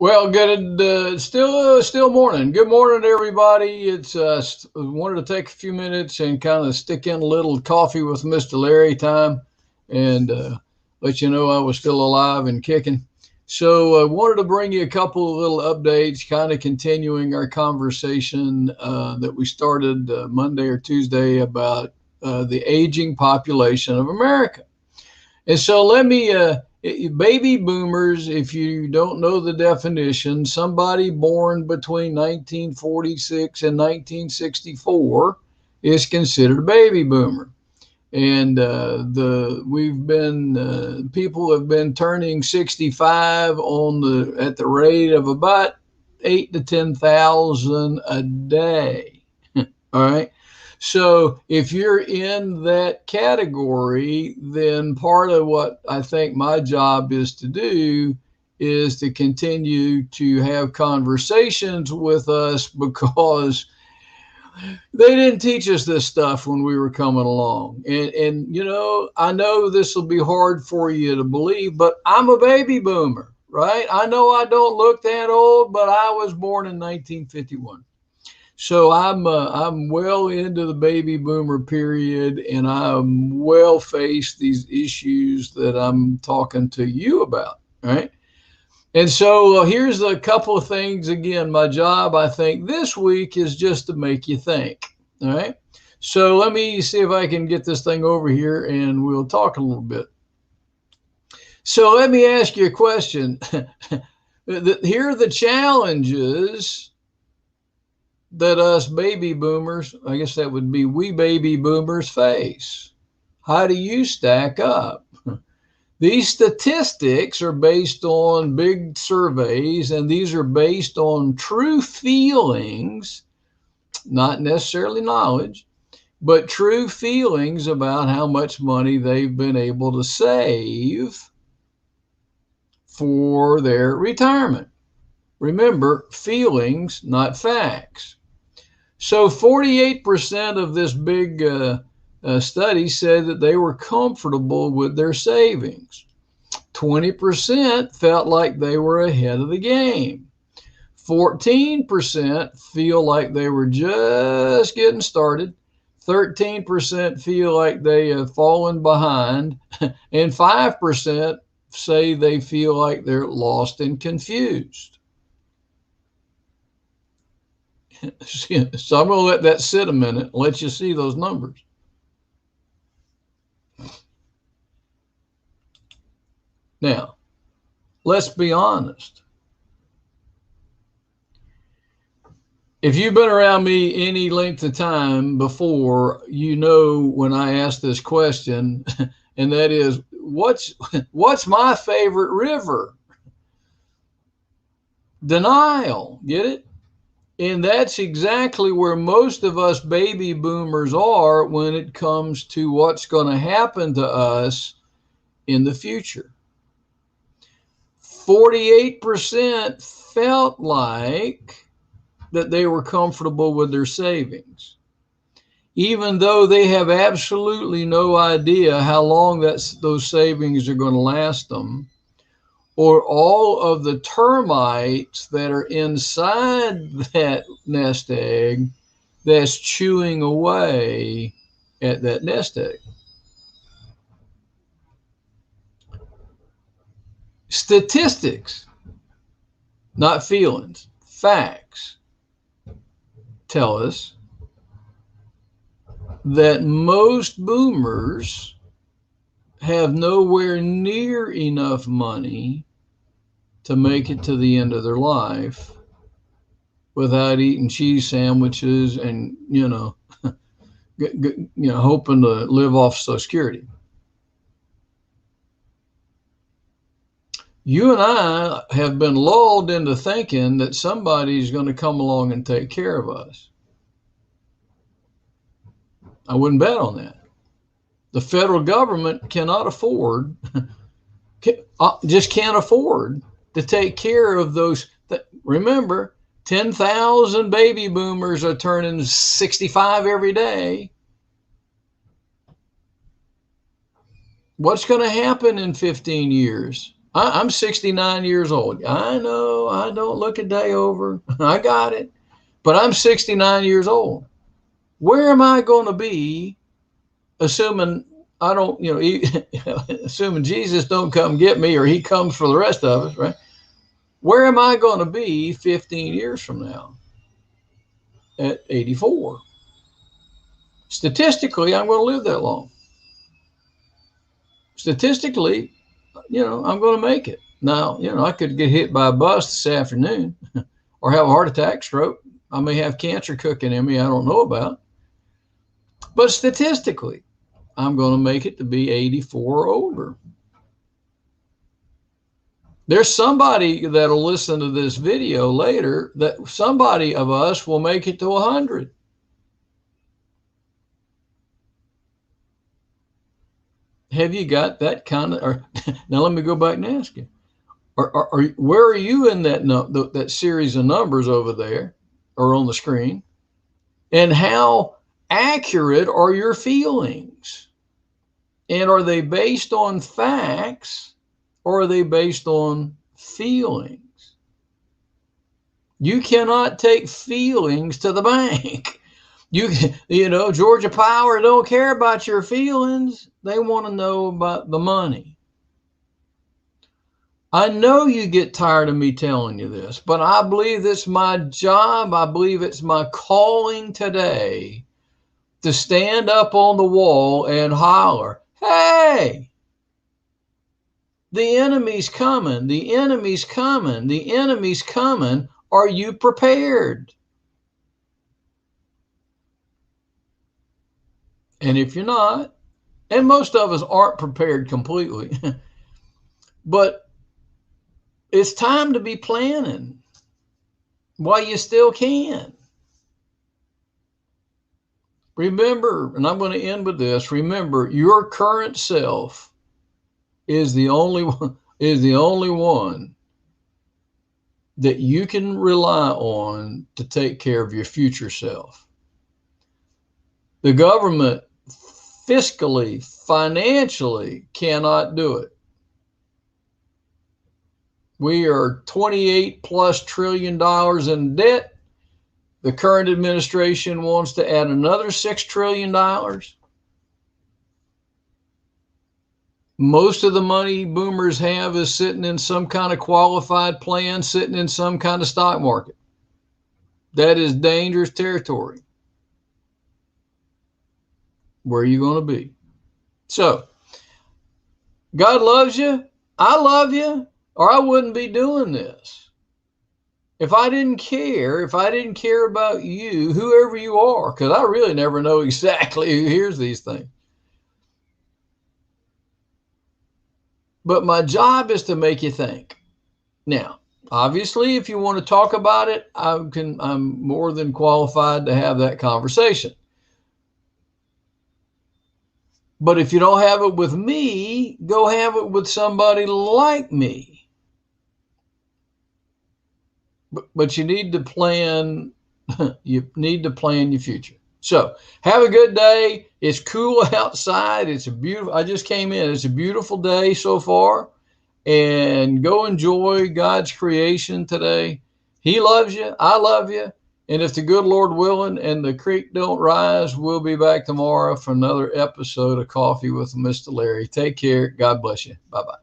Well, good. Still morning. Good morning, everybody. It's wanted to take a few minutes and kind of stick in a little coffee with Mr. Larry time, and let you know I was still alive and kicking. So I wanted to bring you a couple of little updates, kind of continuing our conversation that we started Monday or Tuesday about the aging population of America. And so let me, baby boomers, if you don't know the definition, somebody born between 1946 and 1964 is considered a baby boomer. And the we've been people have been turning 65 on the at the rate of about 8 to 10,000 a day. All right. So if you're in that category, then part of what I think my job is to do is to continue to have conversations with us because they didn't teach us this stuff when we were coming along. And I know this will be hard for you to believe, but I'm a baby boomer, right? I know I don't look that old, but I was born in 1951. So I'm well into the baby boomer period, and I'm well faced these issues that I'm talking to you about, right? And so here's a couple of things. Again, my job, I think, this week is just to make you think, all right? So let me see if I can get this thing over here, and we'll talk a little bit. So let me ask you a question. Here are the challenges that us baby boomers, I guess that would be we baby boomers, face. How do you stack up? These statistics are based on big surveys, and these are based on true feelings, not necessarily knowledge, but true feelings about how much money they've been able to save for their retirement. Remember, feelings, not facts. So 48% of this big study said that they were comfortable with their savings. 20% felt like they were ahead of the game. 14% feel like they were just getting started. 13% feel like they have fallen behind. And 5% say they feel like they're lost and confused. So I'm going to let that sit a minute and let you see those numbers. Now, let's be honest. If you've been around me any length of time before, you know when I ask this question, and that is, what's my favorite river? Denial. Get it? And that's exactly where most of us baby boomers are when it comes to what's going to happen to us in the future. 48% felt like that they were comfortable with their savings, even though they have absolutely no idea how long those savings are going to last them, or all of the termites that are inside that nest egg that's chewing away at that nest egg. Statistics, not feelings, facts tell us that most boomers have nowhere near enough money to make it to the end of their life without eating cheese sandwiches and hoping to live off Social Security. You and I have been lulled into thinking that somebody's going to come along and take care of us. I wouldn't bet on that. The federal government cannot afford, just can't afford to take care of those. Remember, 10,000 baby boomers are turning 65 every day. What's going to happen in 15 years? I'm 69 years old. I know I don't look a day over. I got it. But I'm 69 years old. Where am I going to be, assuming I don't, assuming Jesus don't come get me or he comes for the rest of us, right? Where am I going to be 15 years from now at 84? Statistically, I'm going to live that long. Statistically, I'm going to make it. Now, I could get hit by a bus this afternoon or have a heart attack, stroke. I may have cancer cooking in me I don't know about. But statistically, I'm going to make it to be 84 or older. There's somebody that'll listen to this video later that somebody of us will make it to 100. Have you got that kind of, now let me go back and ask you, where are you in that series of numbers over there or on the screen? And how accurate are your feelings? And are they based on facts or are they based on feelings? You cannot take feelings to the bank. Georgia Power don't care about your feelings. They want to know about the money. I know you get tired of me telling you this, but I believe it's my job. I believe it's my calling today to stand up on the wall and holler, hey, the enemy's coming, the enemy's coming, the enemy's coming. Are you prepared? And if you're not, and most of us aren't prepared completely, but it's time to be planning while you still can. Remember, and I'm going to end with this, remember your current self is the only one that you can rely on to take care of your future self. The government fiscally, financially cannot do it. We are $28+ trillion in debt. The current administration wants to add another $6 trillion. Most of the money boomers have is sitting in some kind of qualified plan, sitting in some kind of stock market. That is dangerous territory. Where are you going to be? So, God loves you. I love you, or I wouldn't be doing this. If I didn't care about you, whoever you are, because I really never know exactly who hears these things. But my job is to make you think. Now, obviously, if you want to talk about it, I'm more than qualified to have that conversation. But if you don't have it with me, go have it with somebody like me. But you need to plan. You need to plan your future. So have a good day. It's cool outside. It's a beautiful. I just came in. It's a beautiful day so far, and go enjoy God's creation today. He loves you. I love you. And if the good Lord willing and the creek don't rise, we'll be back tomorrow for another episode of Coffee with Mr. Larry. Take care. God bless you. Bye-bye.